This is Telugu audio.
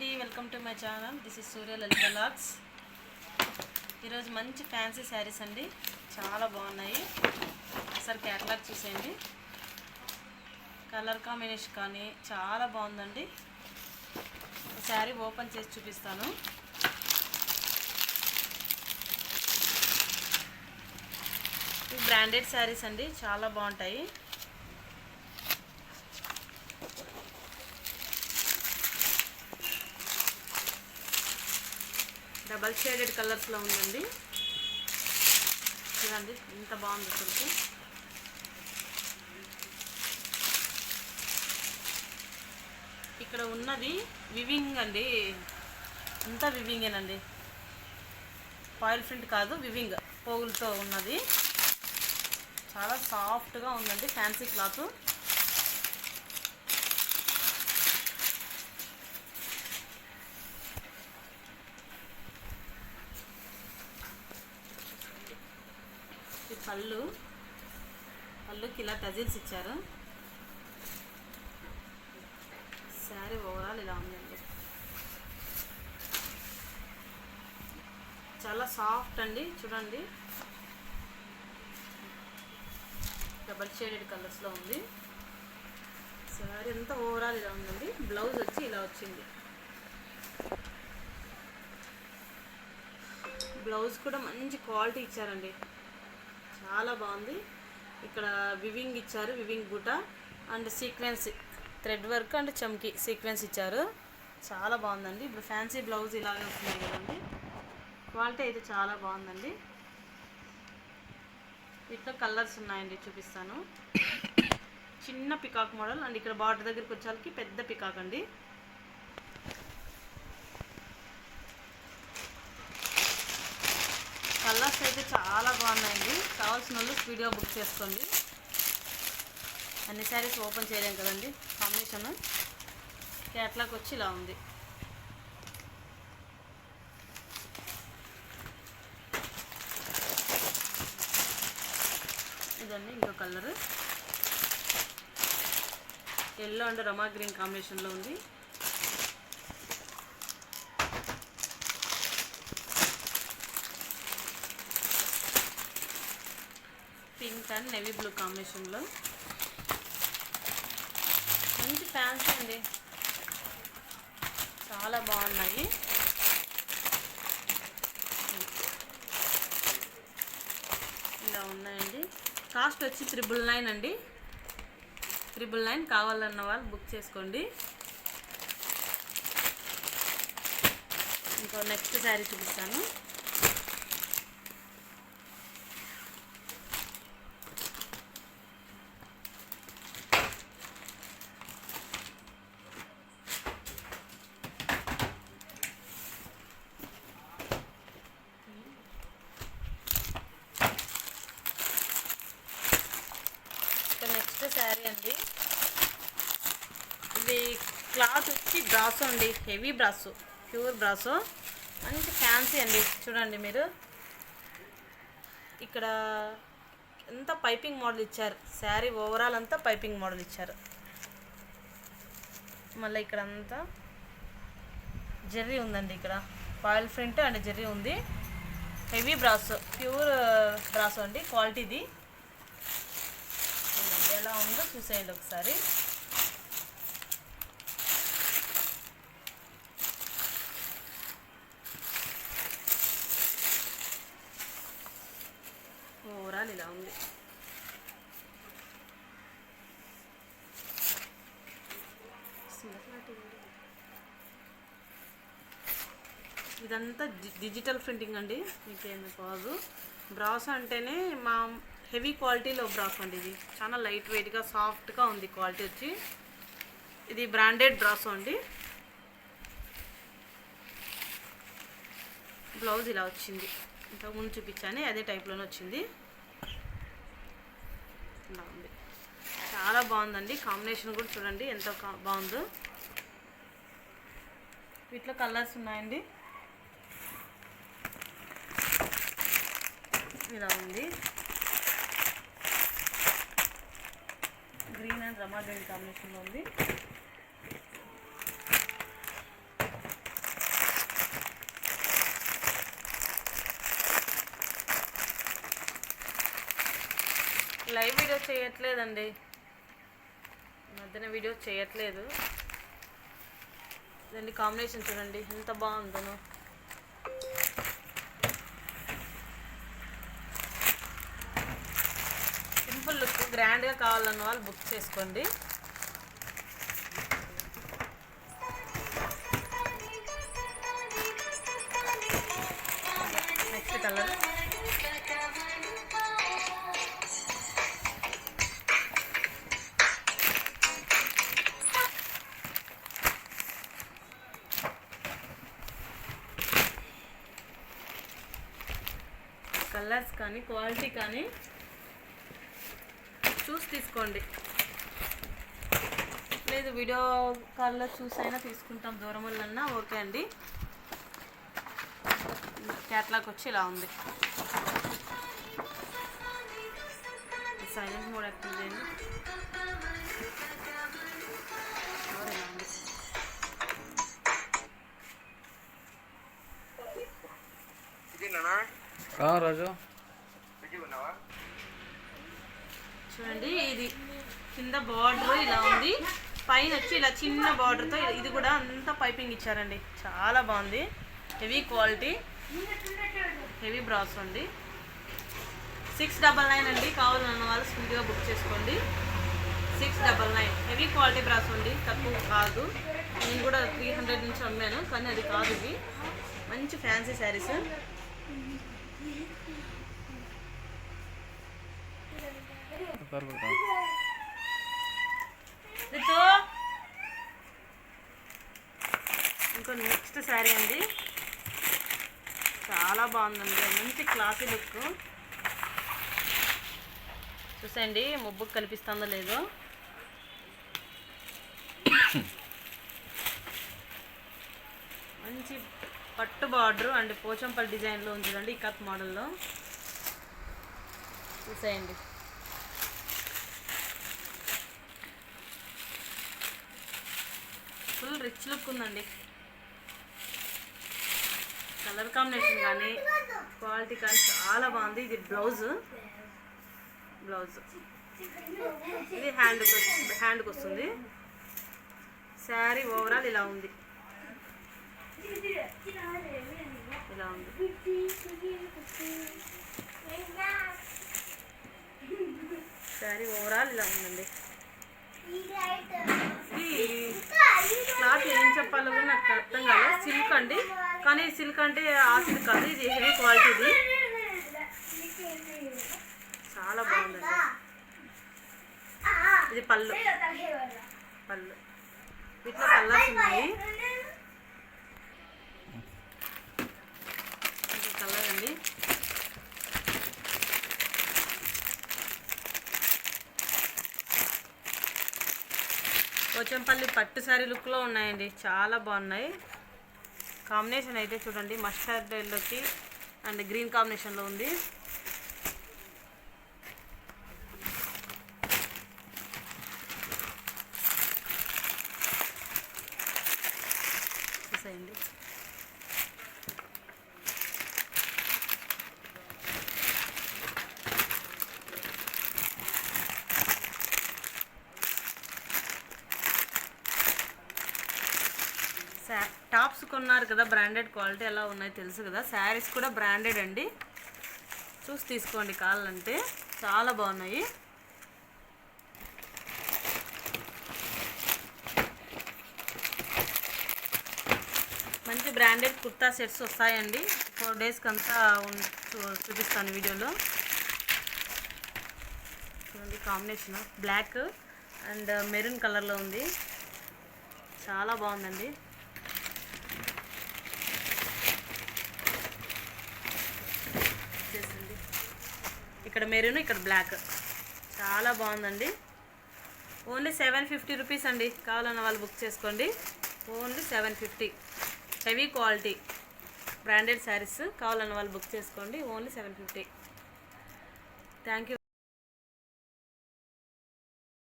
అండి, welcome to my channel. This is Surya Lalitha vlogs. ఈరోజు మంచి ఫ్యాన్సీ శారీస్ అండి, చాలా బాగున్నాయి. ఒకసారి క్యాటలాగ్ చూసేయండి. కలర్ కాంబినేషన్ కానీ చాలా బాగుందండి. శారీ ఓపెన్ చేసి చూపిస్తాను. ఇవి బ్రాండెడ్ శారీస్ అండి, చాలా బాగుంటాయి. డబల్ షేడెడ్ కలర్స్లో ఉందండి. చూడండి ఎంత బాగుంది అసలు. ఇక్కడ ఉన్నది వివింగ్ అండి, అంతా వివింగేనండి. ఫాయిల్ ప్రింట్ కాదు, వివింగ్ పోగులతో ఉన్నది. చాలా సాఫ్ట్గా ఉందండి, ఫ్యాన్సీ క్లాత్. పళ్ళుకి ఇలా టజిల్స్ ఇచ్చారు. శారీ ఓవరాల్ ఇలా ఉందండి, చాలా సాఫ్ట్ అండి. చూడండి డబల్ షేడెడ్ కలర్స్లో ఉంది. శారీ అంతా ఓవరాల్ ఇలా ఉందండి. బ్లౌజ్ వచ్చి ఇలా వచ్చింది. బ్లౌజ్ కూడా మంచి క్వాలిటీ ఇచ్చారండి, చాలా బాగుంది. ఇక్కడ వివింగ్ ఇచ్చారు, వివింగ్ బూట and sequence thread work and చమ్కీ సీక్వెన్స్ ఇచ్చారు. చాలా బాగుందండి. ఇప్పుడు ఫ్యాన్సీ బ్లౌజ్ ఇలాగే వస్తుంది కదండి. క్వాలిటీ అయితే చాలా బాగుందండి. ఇట్లా కలర్స్ ఉన్నాయండి, చూపిస్తాను. చిన్న పికాక్ మోడల్ అండ్ ఇక్కడ బార్డర్ దగ్గరికి వచ్చేసరికి పెద్ద పికాక్ అండి. కలర్స్ అయితే చాలా బాగున్నాయండి. కావాల్సిన వాళ్ళు వీడియో బుక్ చేసుకోండి. అన్ని శారీస్ ఓపెన్ చేయలేం కదండి. కాంబినేషన్ క్యాట్లాగ్ వచ్చి ఇలా ఉంది. ఇదండి ఇంకో colour, yellow and Rama green కాంబినేషన్లో ఉంది. పింక్ అండ్ నేవీ బ్లూ కాంబినేషన్లో మంచి ఫ్యాన్సీ అండి, చాలా బాగున్నాయి. ఇలా ఉన్నాయండి. కాస్ట్ వచ్చి 999 అండి. 999 కావాలన్న వాళ్ళు బుక్ చేసుకోండి. ఇంకో నెక్స్ట్ శారీ చూపిస్తాను. నెక్స్ట్ శారీ అండి, ఇది క్లాత్ వచ్చి బ్రాసో అండి, హెవీ బ్రాసో, ప్యూర్ బ్రాసో, మంచి ఫ్యాన్సీ అండి. చూడండి మీరు, ఇక్కడ ఎంత పైపింగ్ మోడల్ ఇచ్చారు. శారీ ఓవరాల్ అంతా పైపింగ్ మోడల్ ఇచ్చారు. మళ్ళీ ఇక్కడ అంతా జెర్రీ ఉందండి. ఇక్కడ ఫాయిల్ ప్రింట్ అండ్ జెర్రీ ఉంది. హెవీ బ్రాసో, ప్యూర్ బ్రాసో అండి. క్వాలిటీది ఎలా ఉందో చూసేయండి ఒకసారి. ఓవరాల్ ఇలా ఉంది. ఇదంతా డిజిటల్ ప్రింటింగ్ అండి, మీకేమి కాదు. బ్రాసో అంటేనే మా హెవీ క్వాలిటీలో బ్రాసో అండి. ఇది చాలా లైట్ వెయిట్గా సాఫ్ట్గా ఉంది. క్వాలిటీ వచ్చి ఇది బ్రాండెడ్ బ్రాసో అండి. బ్లౌజ్ ఇలా వచ్చింది, ఇంతకుముందు చూపించాను అదే టైప్లోనే వచ్చింది. ఇలా ఉంది, చాలా బాగుందండి. కాంబినేషన్ కూడా చూడండి ఎంత బాగుందో. వీటిలో కలర్స్ ఉన్నాయండి. ఇలా ఉంది, గ్రీన్ అండ్ రమా గ్రీన్ కాంబినేషన్లో ఉంది. లైవ్ వీడియో చేయట్లేదండి, మధ్యన వీడియో చేయట్లేదు. దాన్ని కాంబినేషన్ చూడండి ఎంత బాగుందో. సింపుల్ లుక్ గ్రాండ్గా కావాలన్న వాళ్ళు బుక్ చేసుకోండి. నెక్స్ట్ కలర్ కలర్స్ కానీ క్వాలిటీ కానీ చూసి తీసుకోండి. లేదు వీడియో కాల్లో చూసైనా తీసుకుంటాం, దూరం వల్లన్నా ఓకే అండి. క్యాట్లాగ్ వచ్చి ఇలా ఉంది. సైలెంట్ మోడ్ యాక్టివ్ చేయండి. రాజు చూడండి, ఇది కింద బార్డర్ ఇలా ఉంది, పైన వచ్చి ఇలా చిన్న బార్డర్తో ఇది కూడా అంతా పైపింగ్ ఇచ్చారండి. చాలా బాగుంది, హెవీ క్వాలిటీ, హెవీ బ్రాస్ ఉంది. 699 అండి. కావాలన్న వాళ్ళు స్పీడ్గా బుక్ చేసుకోండి. 699 హెవీ క్వాలిటీ బ్రాస్ ఉంది, తక్కువ కాదు. నేను కూడా 300 నుంచి అమ్మాను, కానీ అది కాదు. ఇవి మంచి ఫ్యాన్సీ శారీస్. ఇంకో నెక్స్ట్ శారీ అండి, చాలా బాగుందండి, మంచి క్లాసీ లుక్. చూసండి ముబ్బుకు కనిపిస్తుందో లేదో. మంచి పట్టు బార్డర్ అండ్ పోచంపల్లి డిజైన్లో ఉంది చూడండి, ఇకత్ మోడల్లో. చూసేయండి, ఫుల్ రిచ్ లుక్ ఉందండి. కలర్ కాంబినేషన్ కానీ క్వాలిటీ కానీ చాలా బాగుంది. ఇది బ్లౌజ్, ఇది హ్యాండ్కి వస్తుంది. శారీ ఓవరాల్ ఇలా ఉంది, ఇలా ఉంది. శారీ ఓవరాల్ ఇలా ఉందండి. క్లాత్ ఏం చెప్పాలో కూడా నాకు అర్థం కాలేదు. సిల్క్ అండి, కానీ సిల్క్ అంటే ఆ సిల్క్ కాదు, ఇది హెవీ క్వాలిటీది. చాలా బాగుందండి. ఇది పళ్ళు, వీటిలో కలర్స్ ఉన్నాయి. కలర్ అండి, పోచంపల్లి పట్టు శారీ లుక్లో ఉన్నాయండి, చాలా బాగున్నాయి. కాంబినేషన్ అయితే చూడండి, మస్టర్డ్ ఎల్లోకి అండ్ గ్రీన్ కాంబినేషన్లో ఉంది. చూసేయండి, టాప్స్ కొన్నారు కదా, బ్రాండెడ్ క్వాలిటీ ఎలా ఉన్నాయో తెలుసు కదా. శారీస్ కూడా బ్రాండెడ్ అండి, చూసి తీసుకోండి కావాలంటే, చాలా బాగున్నాయి. మంచి బ్రాండెడ్ కుర్తా సెట్స్ వస్తాయండి. 4 డేస్కి అంతా చూపిస్తాను వీడియోలో. చూడండి కాంబినేషన్ బ్లాక్ అండ్ మెరూన్ కలర్లో ఉంది, చాలా బాగుందండి. ఇక్కడ మెరూన్, ఇక్కడ బ్లాక్, చాలా బాగుందండి. ఓన్లీ 750 రూపీస్ అండి. కావాలన్న వాళ్ళు బుక్ చేసుకోండి. Only 750 heavy quality branded saris. కావాలన్న వాళ్ళు బుక్ చేసుకోండి. ఓన్లీ 750. Thank you.